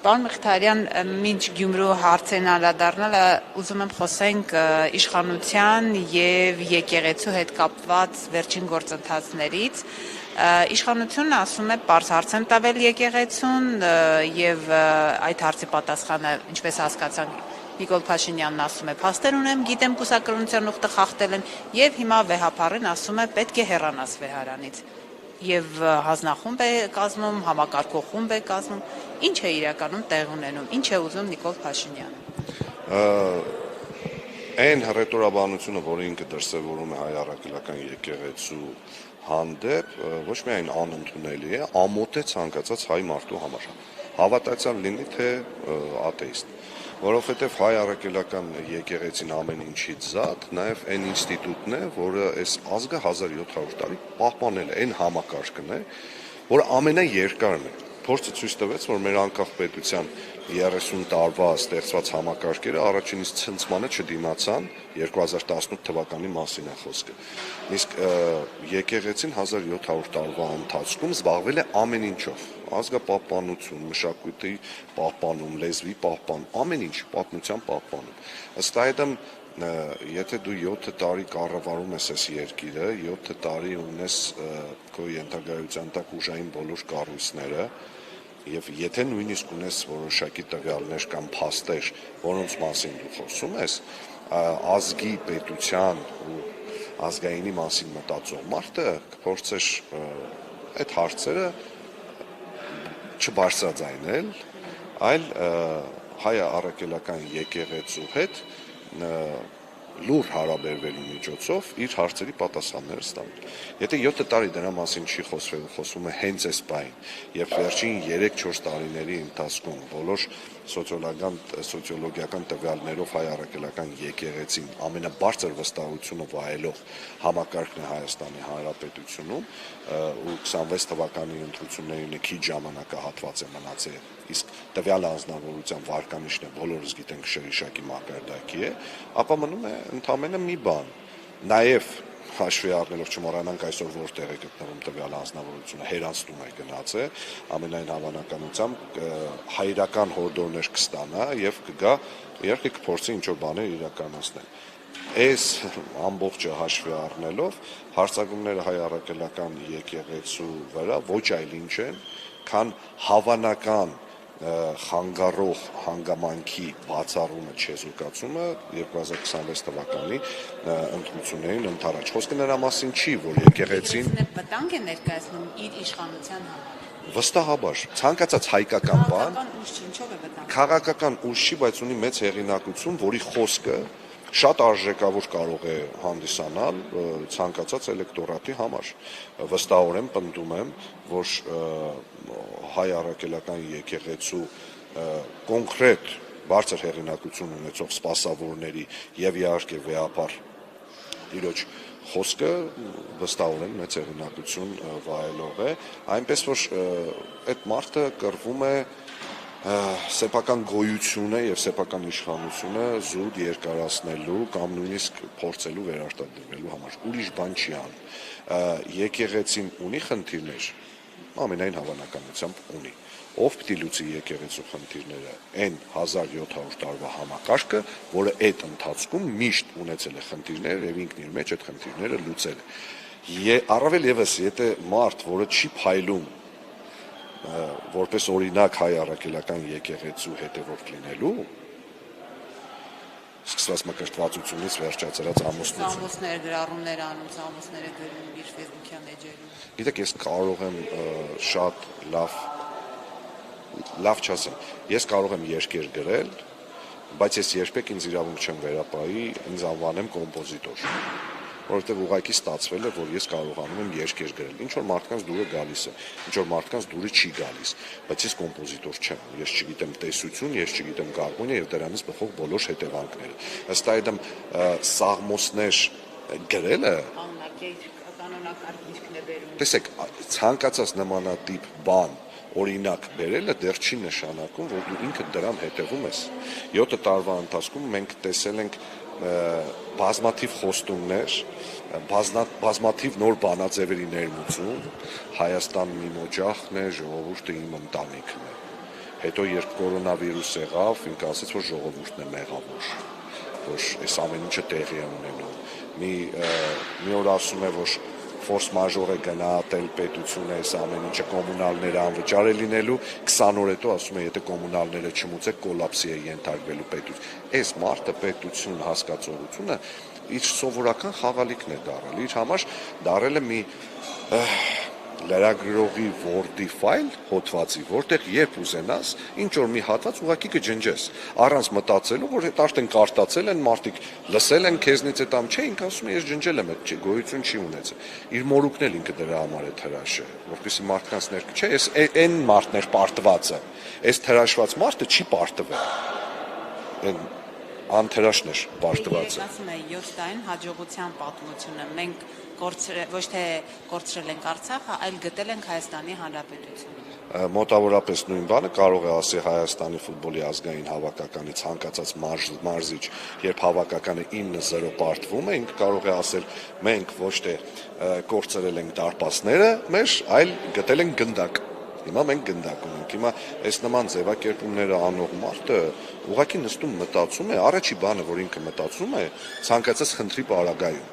Պարոն Մխիթարյան, մինչ Գյումրու հարցերն անդրադառնալը, ուզում եմ խոսենք իշխանության եւ եկեղեցու հետ կապված վերջին գործընթացներից։ Իշխանությունն ասում է, պարզ հարց են տվել եկեղեցուն եւ այդ հարցի պատասխանը, ինչպես հասկացանք, Նիկոլ Փաշինյանն ասում է, փաստեր ունեմ, գիտեմ կուսակրոնության ուխտը խախտել եմ եւ հիմա վեհապարին ասում է, պետք է հեռանաս վեհարանից։ Եվ հանձնախումբ է կազմում, համակարգող խումբ է կազմում, ինչ է իրականում տեղ ունենում, ինչ է ուզում Նիկոլ Փաշինյանը։ Այն հռետորաբանությունը, որը ինքը դրսևորում է հայ առաքելական եկեղեցու հանդեպ, ոչ միայն անընդունելի է, ամոթ է ցանկացած հայ մարդու համար, հավատացյալ լինի թե աթեիստ, որովհետև հայ առաքելական եկեղեցին ամեն ինչից զատ, նաև այն ինստիտուտն է, որը այս ազգը 1700 տարի պահպանել է, այն համակարգն է, որը ամենաերկարն է։ Փորձը ցույց տվեց, որ մեր անկախ պետության 30 տարվա ստեղծված համակարգերը առաջինից ցնցմանը չդիմացան 2018 թվականի մասին է խոսքը։ Իսկ եկեղեցին 1700 տարվա ընթացքում զբաղվել է ամեն ինչով՝ ազգապահպանություն, մշակույթի պահպանում, լեզվի պահպանում, ամեն ինչ պատմության պահպանում։ Ըստ այդմ, եթե դու 7 տարի կառավարում ես այս երկիրը, 7 տարի ունես քո ենթագայության տակ ուժային բոլոր կառույցները, եւ եթե նույնիսկ ունես որոշակի տվյալներ կամ փաստեր, որոնց մասին դու խոսում ես, ազգի, պետության ու ազգայինի մասին մտածող մարդը կփորձեր այդ հարցերը չբարձրաձայնել, այլ հայ առաքելական եկեղեցու հետ լուր հարաբերվելու միջոցով իր հարցերի պատասխանները ստանալ։ Եթե 7 տարի դրա մասին չի խոսվել, խոսվում է հենց այս բային, եւ վերջին 3-4 տարիների ընթացքում բոլոր սոցիոլոգիական տվյալներով հայ առաքելական եկեղեցին ամենաբարձր վստահությունը վայելող համակարգն է Հայաստանի Հանրապետությունում, ու 26 թվականի ընտրություններին քիչ ժամանակահատված է մնացել, իսկ տվյալ անձնավորության վարկանիշն է բոլորս գիտենք շերիշակի մակարդակի է, ապա մնում է ընդամենը մի բան, նաև հաշվի առնելով չմոռանանք այսօր որտեղ է գտնվում տվյալ անձնավորությունը, հերանցնում է գնացել, ամենայն հավանականությամբ հայրական հորդորներ կստանա եւ կգա իհարկե կփորձի ինչ-որ բաներ իրականացնել։ Այս ամբողջը հաշվի առնելով հարցակումները հայ առաքելական եկեղեցու վրա ոչ այլ ինչ են, քան հավանական խանգարող հանգամանքի բացառումը, չեզոքացումը 2026 թվականի ընտրություններին ընդառաջ։ Խոսքը նրա մասին չի, որ եկեղեցին վտանգ է ներկայացնում իր իշխանության համար։ Վստահաբար, ցանկացած հայկական բան, ինչով է վտանգ։ քաղաքական ուժ չի, բայց ունի մեծ հեղինակություն, որի խոսքը շատ արժեքավոր կարող է հանդիսանալ ցանկացած էլեկտորատի համար։ Վստահորեն պնդում եմ, որ հայ առաքելական եկեղեցու կոնկրետ բարձր հեղինակություն ունեցող սպասավորների եւ իհարկե վեհապար իրոջ խոսքը վստահորեն մեծ հեղինակություն վայելող է, այնպես որ այդ մարդը կռվում է սեփական գոյությունը եւ սեփական իշխանությունը զուտ երկարացնելու կամ նույնիսկ փորձելու վերարտադրելու համար։ Ուրիշ բան չի անում։ Եկեղեցին ունի խնդիրներ, ամենայն հավանականությամբ ունի։ Ով պիտի լուծի եկեղեցու խնդիրները, այն 1700 տարվա համակարգը, որը այդ ընթացքում միշտ ունեցել է խնդիրներ եւ ինքն իր մեջ այդ խնդիրները լուծել է։ Առավել եւս, եթե մարդ, որը չի փայլում որպես օրինակ հայ առաքելական եկեղեցու հետևորդ լինելու, սկսված մկրտվածությունից վերջացրած ամուսնություն։ Ամուսներ գրառումներ անում, ամուսները գրում իր ֆեյսբուքյան էջերում։ Գիտեք, ես կարող եմ շատ լավ չասեմ, ես կարող եմ երկեր գրել, բայց ես երբեք ինձ իրավունք չեմ վերապահի ինձ անվանեմ կոմպոզիտոր, որովհետև ուղղակի ստացվել է, որ ես կարողանում եմ երկեր գրել։ Ինչ որ մարդկանց դուրը գալիս է, ինչ որ մարդկանց դուրը չի գալիս, բայց ես կոմպոզիտոր չեմ, ես չգիտեմ տեսություն, ես չգիտեմ գարմոնիա եւ դրանից բխող բոլոր հետևանքները։ Ըստ այդմ սաղմոսներ գրելը կանոնակարգ դիրքն է բերում։ Տեսեք, ցանկացած նմանատիպ բան օրինակ բերելը դեռ չի նշանակում, որ դու ինքդ դրան հետևում ես։ 7 տարվա ընթացքում մենք տեսել ենք բազմաթիվ խոստումներ, բազմաթիվ նոր բանաձևերի ներմուծում, Հայաստանն իմ օջախն է, ժողովուրդը իմ ընտանիքն է։ հետո երբ կորոնավիրուս եղավ, ինքը ասաց, որ ժողովուրդն է մեղավոր, որ այս ամեն ինչը տեղի է ունենում։ Մի օր ասում է, որ ֆորս մաժոր է գնահատել պետությունը, այս ամեն ինչը կոմունալները անվճար է լինելու, 20 օր հետո ասում է, եթե կոմունալները չմուծեք, կոլապսի է ենթարկվելու պետություն։ Այս մարդը պետություն հասկացողությունը իր սովորական խաղալիքն է դարել, իր համար դարել է մի լրագրողի Word-ի ֆայլ հոդվածի, որտեղ երբ ուզենաս, ինչ որ մի հատված ուղղակի կջնջես, առանց մտածելու, որ այդ արդեն կարտացել են մարդիկ, լսել են քեզնից այդ ամ, չէ, ինքը ասում է, ես ջնջել եմ, այդ գոյություն չի ունեցել։ Իր մորուքն էլ ինքը դրա համար է թրաշը, որպեսզի մարդկանց ներքը, չէ, այս այն մարդն էր պարտվածը, այս թրաշված մարդը չի պարտվել։ Այն անթրաշն էր պարտվածը։ Ասում է 7 տարին հաջողության պատմությունը մենք ոչ թե կորցրել ենք Արցախը, այլ գտել ենք Հայաստանի Հանրապետությունը։ Մոտավորապես նույն բանը կարող է ասի Հայաստանի ֆուտբոլի ազգային հավաքականի ցանկացած մարզիչ, երբ հավաքականը 9-0 պարտվում է, ինքը կարող է ասել մենք ոչ թե կորցրել ենք դարպասները մեր, այլ գտել ենք գնդակ։ Հիմա մենք գնդակ ունենք։ Հիմա այս նման ձևակերպումները անող մարդը ուղղակի նստում մտածում է, առաջի բանը, որ ինքը մտածում է, ցանկացած խնդրի պարագայում։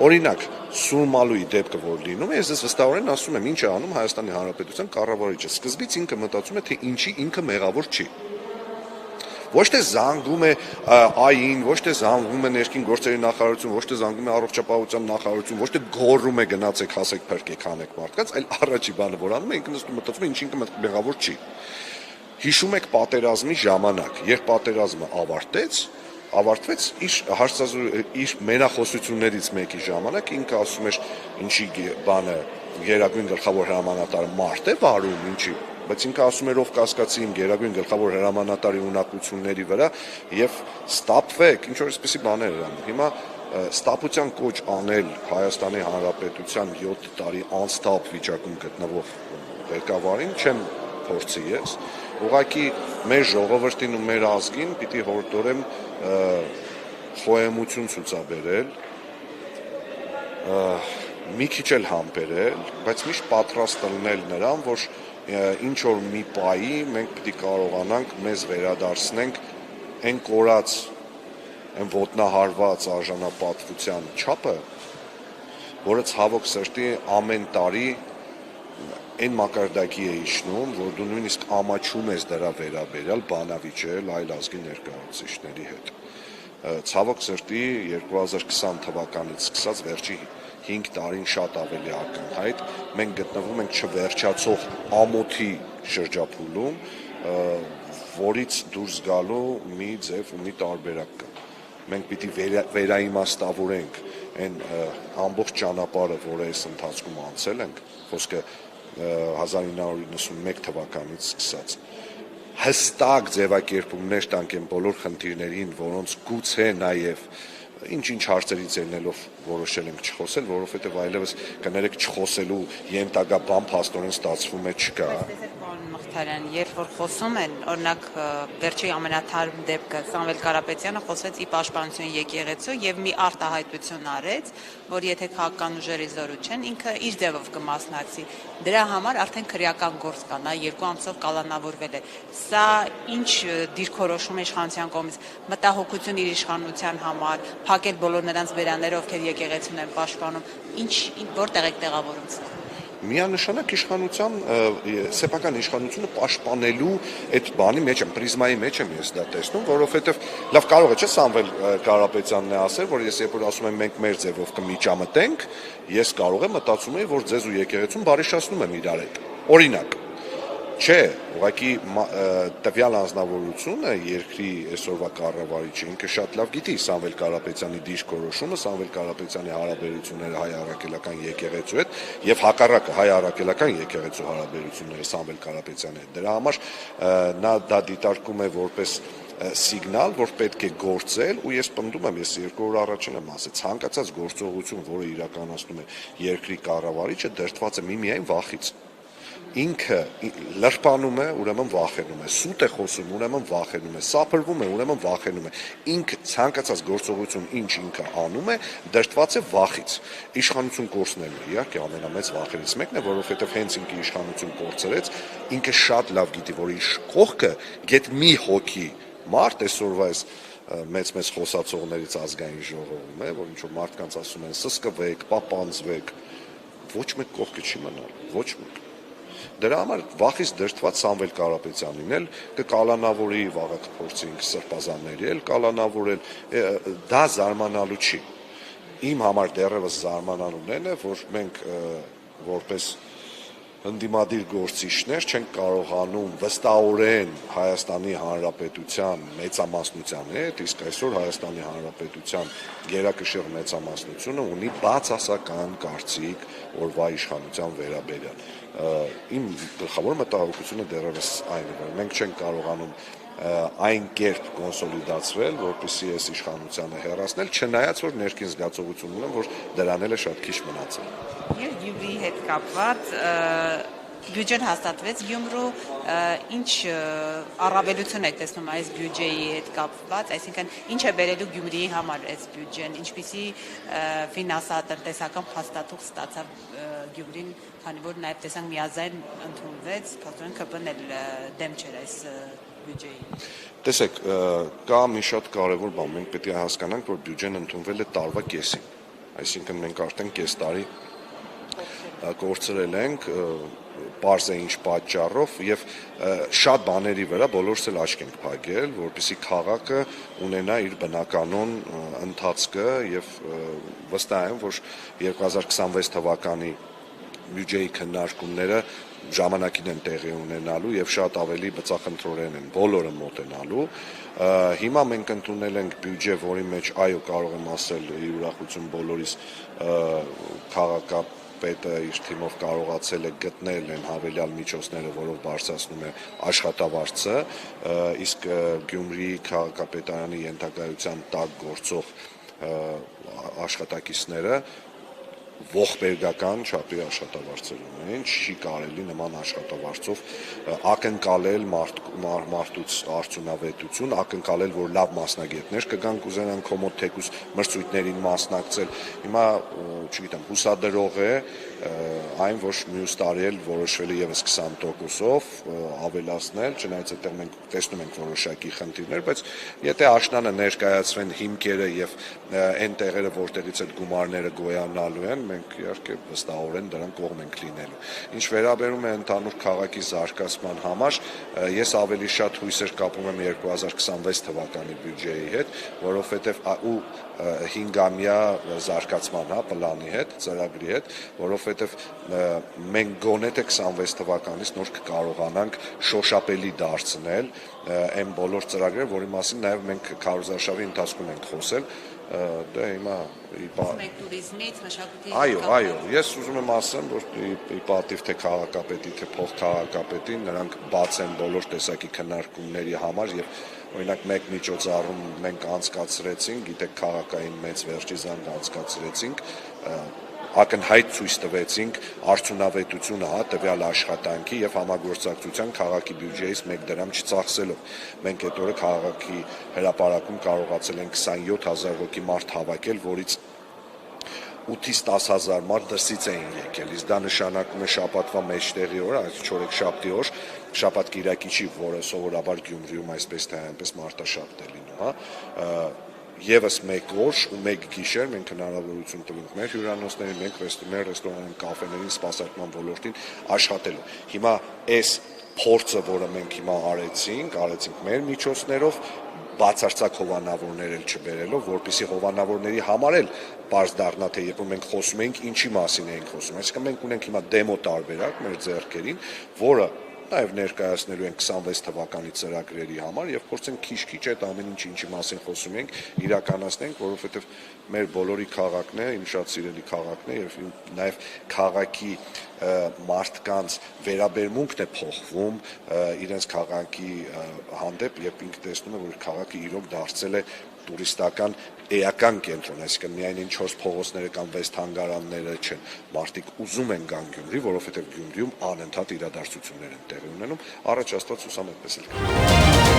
Օրինակ, Սուրմալուի դեպքը որ լինում է, ես վստահորեն ասում եմ, ինչ է անում Հայաստանի Հանրապետության կառավարիչը։ Սկզբից ինքը մտածում է, թե ինչի ինքը մեղավոր չի։ Ոչ թե զանգում է ԱԻ-ին, ոչ թե զանգում է ներքին գործերի նախարարություն, ոչ թե զանգում է առողջապահության նախարարություն, ոչ թե գոռում է գնացեք հասեք փրկեք հանեք մարդկանց, այլ առաջի բանը որ անում է, ինքը նստում մտածում է, ինչ ինքը մեղավոր չի։ Հիշում եք պատերազմի ժամանակ, երբ պատերազմը ավարտվեց, իր մենախոսություններից մեկի ժամանակ ինքը ասում էր, ինչի բանը գերագույն գլխավոր հրամանատարը մարդ է վարում, ինչի, բայց ինքը ասում էր ով կասկածի իմ գերագույն գլխավոր հրամանատարի ունակությունների վրա եւ ստապվեք, ինչ որ այսպեսի բաներ էր անում։ Հիմա ստապության կոչ անել Հայաստանի Հանրապետության 7 տարի անստապ վիճակում գտնվող ղեկավարին չեմ փորձի ես, ուղղակի մեր ժողովրդին ու մեր ազգին պիտի հորդորեմ խոհեմություն ցուցաբերել, մի քիչ էլ համբերել, բայց միշտ պատրաստ լինել նրան, որ ինչ որ մի պայի մենք պիտի կարողանանք մեզ վերադարձնենք այն կորած, այն ոտնահարված արժանապատվության չափը, որը ցավոք սրտի ամեն տարի այն մակարդակի է իջնում, որ դու նույնիսկ ամաչում ես դրա վերաբերյալ բանավիճել այլ ազգի ներկայացուցիչների հետ։ Ցավոք սրտի 2020 թվականից սկսած վերջի 5 տարին շատ ավելի ակնհայտ մենք գտնվում ենք չվերջացող ամոթի շրջափուլում, որից դուրս գալու մի ձև ու մի տարբերակ կա։ Մենք պիտի վերաիմաստավորենք այն ամբողջ ճանապարհը, որը այս ընթացքում անցել ենք, խոսքը 1991 թվականից սկսած հստակ ձևակերպումներ տանք են բոլոր խնդիրներին, որոնց գուցե նաև ինչ հարցերից ելնելով որոշել ենք չխոսել, որովհետև այլևս կներեք չխոսելու ենթակա բան փաստորեն ստացվում է չկա։ Պարոն Մխիթարյան, երբ որ խոսում են, օրինակ վերջի ամենաթարմ դեպքը Սամվել Կարապետյանը խոսեց ի պաշտպանություն եկեղեցու եւ մի արտահայտություն արեց, որ եթե քաղաքական ուժերի զորու չեն, ինքը իր ձևով կմասնակցի։ Դրա համար արդեն քրեական գործ կա, նա 2 ամսով կալանավորվել է։ Սա ինչ դիրքորոշում է իշխանության կողմից, մտահոգություն իր իշխանության համար, փակել բոլոր նրանց բերանները, ովքեր եկեղեցուն են պաշտպանում, որտեղ եք տեղավորում սա։ Միանշանակ իշխանության, սեփական իշխանությունը պաշտպանելու այդ բանի մեջ եմ, պրիզմայի մեջ եմ ես դա տեսնում, որովհետև լավ կարող է չէ Սամվել Կարապետյանն է ասել, որ ես երբ որ ասում եմ մենք մեր ձևով կմիջամտենք, ես կարող եմ մտածում եմ, որ ձեզ ու եկեղեցուն բարեշացնում եմ իրար հետ։ Օրինակ, չէ, ուղղակի տվյալ անձնավորությունը երկրի այսօրվա կառավարիչը ինքը շատ լավ գիտի Սամվել Կարապետյանի դիրքորոշումը, Սամվել Կարապետյանի հարաբերությունները հայ առաքելական եկեղեցու հետ եւ հակառակը հայ առաքելական եկեղեցու հարաբերությունները Սամվել Կարապետյանի հետ։ Դրա համար նա դա դիտարկում է որպես սիգնալ, որ պետք է գործել ու ես պնդում եմ, ես 2 օր առաջին եմ ասել, ցանկացած գործողություն, որը իրականացնում է երկրի կառավարիչը, դրդված է միայն վախից։ ինքը լրպանում է, ուրեմն վախենում է, սուտ է խոսում, ուրեմն վախենում է, սափրվում է, ուրեմն վախենում է։ Ինքը ցանկացած գործողություն, ինչ ինքը անում է, դրդված է վախից։ Իշխանություն կորցնելը իհարկե ամենամեծ վախերից մեկն է, որովհետև հենց ինքը իշխանություն կորցրեց, ինքը շատ լավ գիտի, որ իր կողքը գետ մի հոգի մարդ այսօրվա այս մեծ խոսացողներից ազգային ժողովում է, որ ինչ որ մարդկանց ասում են սսկվեք, պապանձվեք, ոչ մեկ կողքը չի մնալ, ոչ մեկ։ Դրա համար վախից դրդված Սամվել Կարապետյանին էլ կկալանավորի, վաղը կփորձենք սրբազանների էլ կալանավորել, դա զարմանալու չի։ Իմ համար դեռևս զարմանալուն է, որ մենք որպես ընդդիմադիր գործիչներ չենք կարողանում վստահորեն Հայաստանի Հանրապետության մեծամասնության հետ, իսկ այսօր Հայաստանի Հանրապետության գերակշիռ մեծամասնությունը ունի բացասական կարծիք օրվա իշխանության վերաբերյալ։ Իմ գլխավոր մտահոգությունը դեռևս այն է, որ մենք չենք կարողանում այն կերպ կոնսոլիդացվել, որպեսզի այս իշխանությանը հեռացնել, չնայած որ ներքին զգացողություն ունեմ, որ դրան էլ է շատ քիչ մնացել։ Եվ Գյումրիի հետ կապված բյուջեն հաստատվեց Գյումրու, ինչ առավելություն եք տեսնում այս բյուջեի հետ կապված, այսինքն ինչ է բերելու Գյումրիի համար այս բյուջեն, ինչպիսի ֆինանսատնտեսական փաստաթուղթ ստացավ Գյումրին, քանի որ նաև տեսանք միաձայն ընդունվեց, փաստորեն ԿՊ-ն էլ դեմ չէր այս բյուջեին։ Տեսեք, կա մի շատ կարևոր բան, մենք պետք է հասկանանք, որ բյուջեն ընդունվել է տարվա կեսին, այսինքն մենք արդեն կես տարի կորցրել ենք, պարզ է ինչ պատճառով եւ շատ բաների վրա բոլորս էլ աչք ենք փակել, որպեսզի քաղաքը ունենա իր բնականոն ընթացքը եւ վստահ եմ, որ 2026 թվականի բյուջեի քննարկումները ժամանակին են տեղի ունենալու եւ շատ ավելի բծախնդրորեն են բոլորը մոտենալու։ Հիմա մենք ընդունել ենք բյուջե, որի մեջ այո կարող եմ ասել ի ուրախություն բոլորիս քաղաքապետը իր թիմով կարողացել է գտնել այն հավելյալ միջոցները, որով բարձրացնում է աշխատավարձը, իսկ Գյումրիի քաղաքապետարանի ենթակայության տակ գործող աշխատակիցները ողբերգական չափի աշխատավարձեր ունեն, չի կարելի նման աշխատավարձով ակնկալել մարդուց արդյունավետություն, ակնկալել, որ լավ մասնագետներ կգան կուզենան կոմոդ թեկուզ մրցույթներին մասնակցել։ Հիմա, չգիտեմ, հուսադրող է այն, որ մյուս տարի էլ որոշվել է եւս 20%-ով ավելացնել, չնայած այդտեղ մենք տեսնում ենք որոշակի խնդիրներ, բայց եթե աշնանը ներկայացվեն հիմքերը եւ այն տեղերը, որտեղից այդ գումարները գոյանալու են, մենք իհարկե վստահորեն դրան կողմ ենք լինելու։ Ինչ վերաբերում է ընդհանուր քաղաքի զարգացման համար, ես ավելի շատ հույսեր կապում եմ 2026 թվականի բյուջեի հետ, որովհետև ու 5-ամյա զարգացման պլանի հետ, ծրագրի հետ, որովհետև մենք գոնե թե 26 թվականից նոր կկարողանանք շոշափելի դարձնել այն բոլոր ծրագրերը, որի մասին նաև մենք քարոզարշավի ընթացքում ենք խոսել, դա հիմա տուրիզմից, մշակույթի։ Այո, ես ուզում եմ ասեմ, որ ի պատիվ թե քաղաքապետի, թե փոխքաղաքապետի, նրանք բաց են բոլոր տեսակի քննարկումների համար եւ օրինակ մեկ միջոցառում մենք անցկացրեցինք, գիտեք, քաղաքային մեծ վերջի զանգ անցկացրեցինք, ակնհայտ ցույց տվեցինք արդյունավետությունը տվյալ աշխատանքի եւ համագործակցության քաղաքի բյուջեից 1 դրամ չծախսելով։ Մենք այդ օրը քաղաքի հրապարակում կարողացել ենք 27000 հոգի մարդ հավաքել, որից 8-ից 10,000 մարդ դրսից էին եկել, իսկ դա նշանակում է շաբաթվա մեջտեղի օր, այս չորեքշաբթի օր, շաբաթ-կիրակի չի, որը սովորաբար Գյումրիում այսպես թե այնպես մարտաշաբթ է լինում, Եվս մեկ օր ու մեկ գիշեր մենք հնարավորություն տվենք մեր հյուրանոցներին, մեր ռեստորաններին, կաֆեներին, սպասարկման ոլորտին աշխատելու։ Հիմա այս փորձը, որը մենք հիմա արեցինք մեր միջոցներով, բացարձակ հովանավորներ էլ չբերելով, որպեսզի հովանավորների համար էլ պարզ դառնա, թե երբ մենք խոսում ենք, ինչի մասին ենք խոսում։ Այսինքն մենք ունենք հիմա դեմո տարբերակ մեր ձեռքերին, որը նաև ներկայացնելու են 26 թվականի ծրագրերի համար եւ փորձենք քիչ-քիչ այդ ամեն ինչի մասին խոսում ենք իրականացնենք, որովհետեւ մեր բոլորի քաղաքն է, իմ շատ սիրելի քաղաքն է եւ նաև քաղաքի մարդկանց վերաբերմունքն է փոխվում իրենց քաղաքի հանդեպ, երբ ինքը տեսնում է, որ քաղաքը իրոք դարձել է տուրիստական էական կենտրոն, այսինքն միայն ինչ 4 փողոցները կամ 6 թանգարանները չեն, մարդիկ ուզում են գան Գյումրի, որովհետև Գյումրիում անընդհատ իրադարձություններ են տեղի ունենում, առաջ Աստված ուսամ այդպես էլ կա։